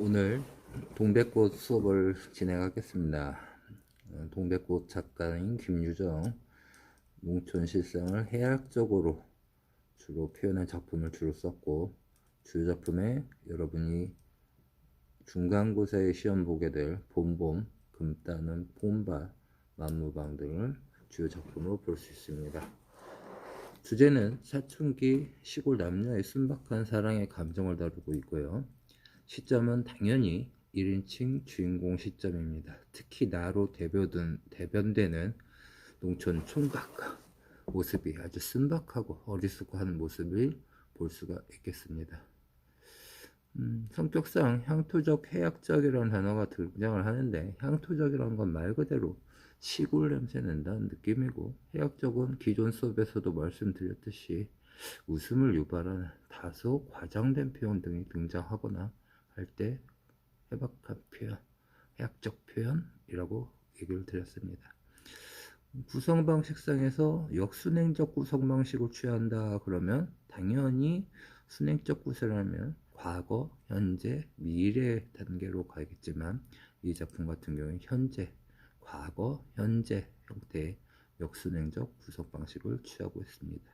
오늘 동백꽃 수업을 진행하겠습니다. 동백꽃 작가인 김유정, 농촌 실상을 해학적으로 주로 표현한 작품을 주로 썼고, 주요 작품에 여러분이 중간고사에 시험 보게 될 봄봄, 금따는 봄바, 만무방 등을 주요 작품으로 볼 수 있습니다. 주제는 사춘기 시골 남녀의 순박한 사랑의 감정을 다루고 있고요. 시점은 당연히 1인칭 주인공 시점입니다. 특히 나로 대변되는 농촌 총각 모습이 아주 순박하고 어리숙한 모습을 볼 수가 있겠습니다. 성격상 향토적, 해학적이라는 단어가 등장을 하는데, 향토적이라는 건 말 그대로 시골 냄새 난다는 느낌이고, 해학적은 기존 수업에서도 말씀드렸듯이 웃음을 유발하는 다소 과장된 표현 등이 등장하거나 할 때 해박한 표현, 해학적 표현이라고 얘기를 드렸습니다. 구성 방식상에서 역순행적 구성 방식을 취한다 그러면 당연히 순행적 구성이라면 과거, 현재, 미래 단계로 가겠지만, 이 작품 같은 경우는 현재, 과거, 현재 형태의 역순행적 구성 방식을 취하고 있습니다.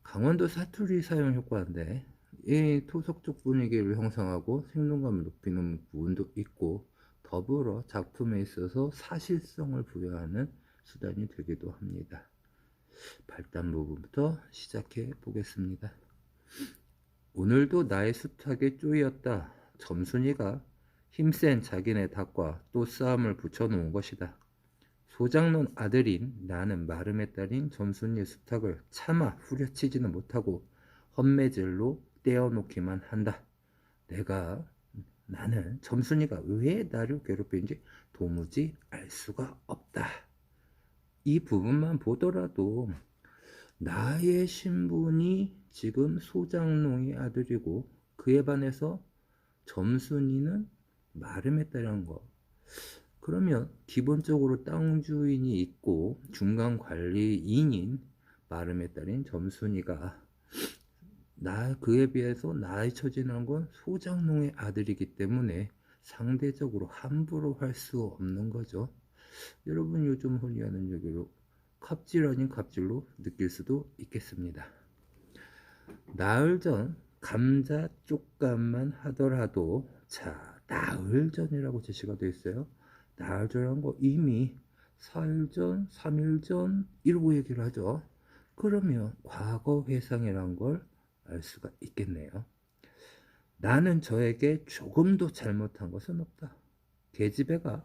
강원도 사투리 사용 효과인데, 이 토속적 분위기를 형성하고 생동감을 높이는 부분도 있고, 더불어 작품에 있어서 사실성을 부여하는 수단이 되기도 합니다. 발단 부분부터 시작해 보겠습니다. 오늘도 나의 숱하게 쪼이었다. 점순이가 힘센 자기네 닭과 또 싸움을 붙여놓은 것이다. 소장농 아들인 나는 마름의 딸인 점순이의 수탉을 차마 후려치지는 못하고 헛매질로 떼어놓기만 한다. 나는 점순이가 왜 나를 괴롭히는지 도무지 알 수가 없다. 이 부분만 보더라도 나의 신분이 지금 소장농의 아들이고, 그에 반해서 점순이는 마름의 딸이라는 거. 그러면 기본적으로 땅 주인이 있고 중간 관리인인 마름의 딸인 점순이가 그에 비해서 나의 처지는 건 소장농의 아들이기 때문에 상대적으로 함부로 할 수 없는 거죠. 여러분 요즘 흔히 하는 얘기로 갑질 아닌 갑질로 느낄 수도 있겠습니다. 나흘 전 감자 쪽감만 하더라도, 자, 나흘 전이라고 제시가 되어 있어요. 나흘 전이라는 거 이미 4일 전, 3일 전 이러고 얘기를 하죠. 그러면 과거 회상이란 걸 알 수가 있겠네요. 나는 저에게 조금도 잘못한 것은 없다. 계집애가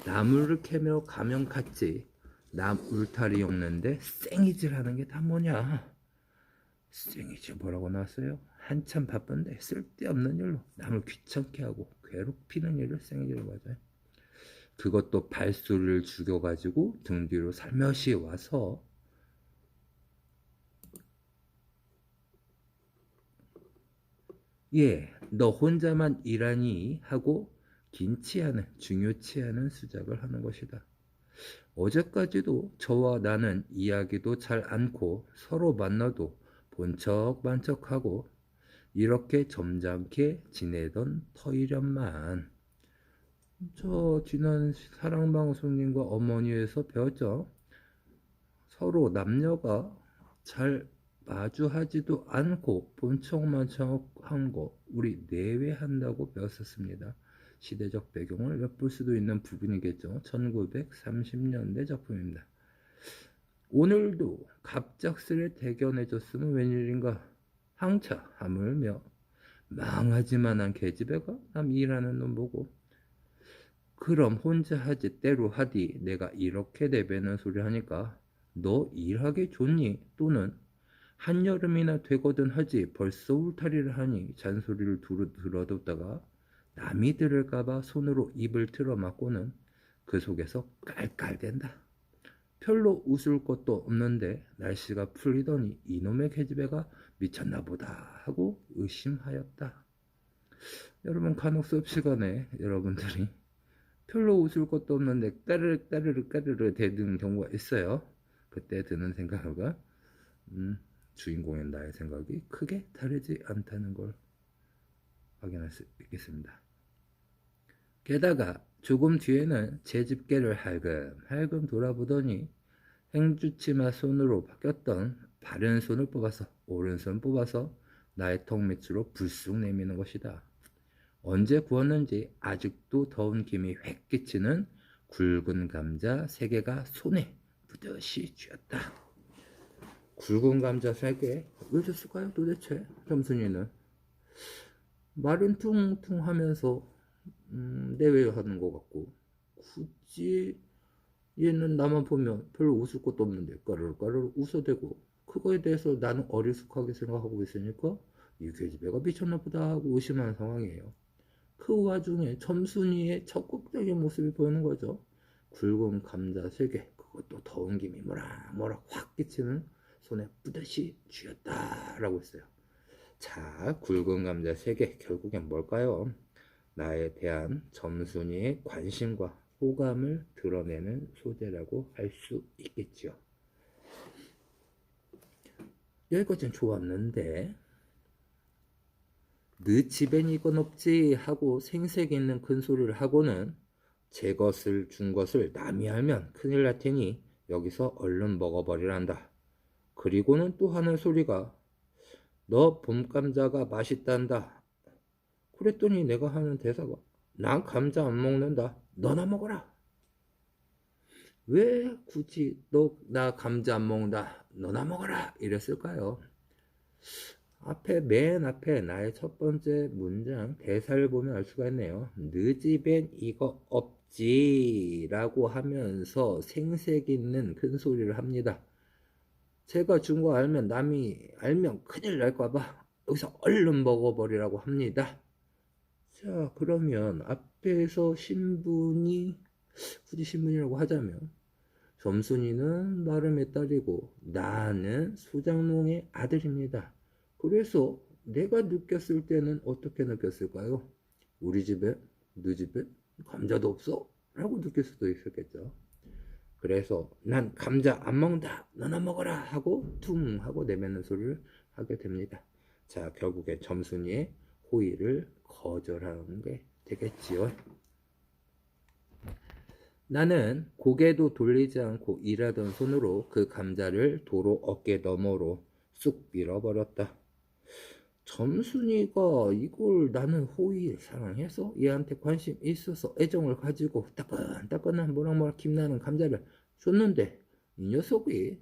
나무를 캐며 가면 갔지. 남 울타리 엮는데 생이질 하는 게 다 뭐냐. 생이질 뭐라고 나왔어요? 한참 바쁜데 쓸데없는 일로 남을 귀찮게 하고 괴롭히는 일을 생이질이라고 하죠. 그것도 발소리를 죽여가지고 등 뒤로 살며시 와서 너 혼자만 일하니 하고 중요치 않은 수작을 하는 것이다. 어제까지도 저와 나는 이야기도 잘 않고 서로 만나도 본척반척하고 이렇게 점잖게 지내던 터이련만. 저 지난 사랑방송님과 어머니에서 배웠죠. 서로 남녀가 잘 마주하지도 않고 본척만척한 거 우리 내외한다고 배웠었습니다. 시대적 배경을 엿볼 수도 있는 부분이겠죠. 1930년대 작품입니다. 오늘도 갑작스레 대견해졌으면 웬일인가. 항차 하물며 망하지만한 계집애가 남 일하는 놈 보고, 그럼 혼자 하지 때로 하디 내가 이렇게 내배는 소리 하니까 너 일하기 좋니? 또는 한여름이나 되거든 하지 벌써 울타리를 하니 잔소리를 들어뒀다가 남이 들을까봐 손으로 입을 틀어막고는 그 속에서 깔깔댄다. 별로 웃을 것도 없는데 날씨가 풀리더니 이놈의 계집애가 미쳤나 보다 하고 의심하였다. 여러분 간혹 수업 시간에 여러분들이 별로 웃을 것도 없는데 까르르 대드는 경우가 있어요. 그때 드는 생각과 주인공인 나의 생각이 크게 다르지 않다는 걸 확인할 수 있겠습니다. 게다가 조금 뒤에는 제 집게를 할금 돌아보더니 행주치마 손으로 바뀌었던 바른 손을 뽑아서 오른손 뽑아서 나의 턱 밑으로 불쑥 내미는 것이다. 언제 구웠는지 아직도 더운 김이 획 끼치는 굵은 감자 3개가 손에 부듯이 쥐었다. 굵은 감자 3개 왜 줬을까요 도대체? 점순이는 말은 퉁퉁 하면서 내외하는 것 같고 굳이 얘는 나만 보면 별로 웃을 것도 없는데 까르르 웃어대고 그거에 대해서 나는 어리숙하게 생각하고 있으니까 이 계집애가 미쳤나 보다 하고 의심하는 상황이에요. 그 와중에 점순이의 적극적인 모습이 보이는 거죠. 굵은 감자 3개 그것도 더운 김이 모락모락 확 끼치는 손에 뿌듯이 쥐었다 라고 했어요. 자, 굵은 감자 3개 결국엔 뭘까요? 나에 대한 점순이의 관심과 호감을 드러내는 소재라고 할 수 있겠죠. 여기까지는 좋았는데 너 집엔 이건 없지 하고 생색 있는 큰 소리를 하고는 제 것을 준 것을 남이 알면 큰일 날 테니 여기서 얼른 먹어버리란다. 그리고는 또 하는 소리가 너 봄감자가 맛있단다. 그랬더니 내가 하는 대사가 난 감자 안 먹는다. 너나 먹어라. 왜 굳이 너 나 감자 안 먹는다. 너나 먹어라. 이랬을까요? 맨 앞에 나의 첫 번째 문장 대사를 보면 알 수가 있네요. 너 집엔 이거 없지 라고 하면서 생색 있는 큰 소리를 합니다. 제가 준 거 알면 남이 알면 큰일 날까봐 여기서 얼른 먹어버리라고 합니다. 자, 그러면 앞에서 신분이 굳이 신분이라고 하자면 점순이는 마름의 딸이고 나는 소장농의 아들입니다. 그래서 내가 느꼈을 때는 어떻게 느꼈을까요? 우리 집에, 너 집에 감자도 없어? 라고 느낄 수도 있었겠죠. 그래서 난 감자 안 먹는다. 너나 먹어라 하고 퉁 하고 내뱉는 소리를 하게 됩니다. 자, 결국에 점순이의 호의를 거절하는 게 되겠지요. 나는 고개도 돌리지 않고 일하던 손으로 그 감자를 도로 어깨 너머로 쑥 밀어버렸다. 점순이가 이걸 나는 호의 사랑해서 얘한테 관심 있어서 애정을 가지고 따끈따끈한 모락모락 김나는 감자를 줬는데 이 녀석이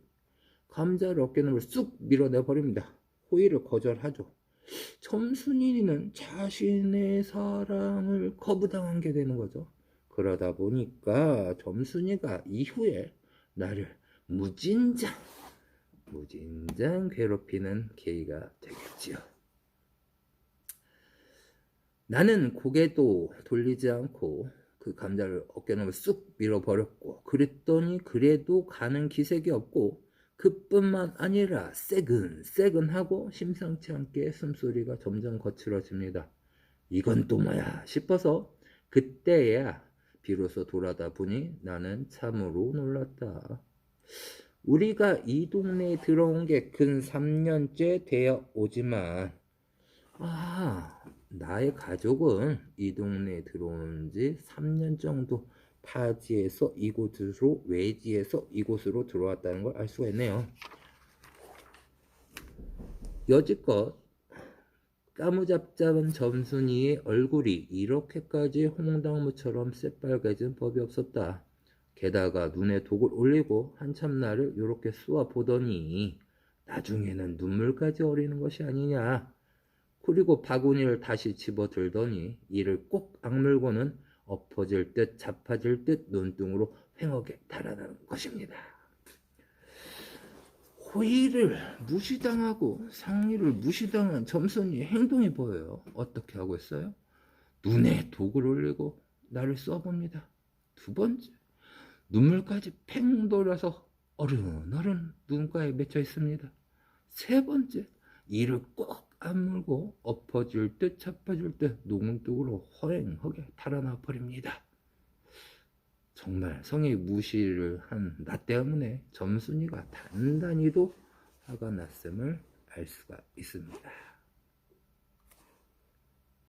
감자를 어깨너머로 쑥 밀어내버립니다. 호의를 거절하죠. 점순이는 자신의 사랑을 거부당한 게 되는 거죠. 그러다 보니까 점순이가 이후에 나를 무진장 괴롭히는 계기가 되겠지요. 나는 고개도 돌리지 않고 그 감자를 어깨너머로 쑥 밀어버렸고 그랬더니 그래도 가는 기색이 없고 그뿐만 아니라 새근하고 심상치 않게 숨소리가 점점 거칠어집니다. 이건 또 뭐야 싶어서 그때야 비로소 돌아다 보니 나는 참으로 놀랐다. 우리가 이 동네에 들어온 게 근 3년째 되어 오지만 나의 가족은 이 동네에 들어온 지 3년 정도 타지에서 이곳으로 외지에서 이곳으로 들어왔다는 걸 알 수가 있네요. 여지껏 까무잡잡한 점순이의 얼굴이 이렇게까지 홍당무처럼 새빨개진 법이 없었다. 게다가 눈에 독을 올리고 한참 나를 이렇게 쏘아 보더니 나중에는 눈물까지 어리는 것이 아니냐. 그리고 바구니를 다시 집어들더니 이를 꼭 악물고는 엎어질 듯 자빠질 듯 눈등으로 횡하게 달아나는 것입니다. 호의를 무시당하고 상의를 무시당한 점순이의 행동이 보여요. 어떻게 하고 있어요? 눈에 독을 올리고 나를 쏘아봅니다. 두 번째, 눈물까지 팽 돌아서 어른어른 눈가에 맺혀 있습니다. 세 번째, 이를 꼭 악물고 엎어질 듯 자빠질 듯 농뚱으로 허행하게 달아나 버립니다. 정말 성의 무시를 한 나 때문에 점순이가 단단히도 화가 났음을 알 수가 있습니다.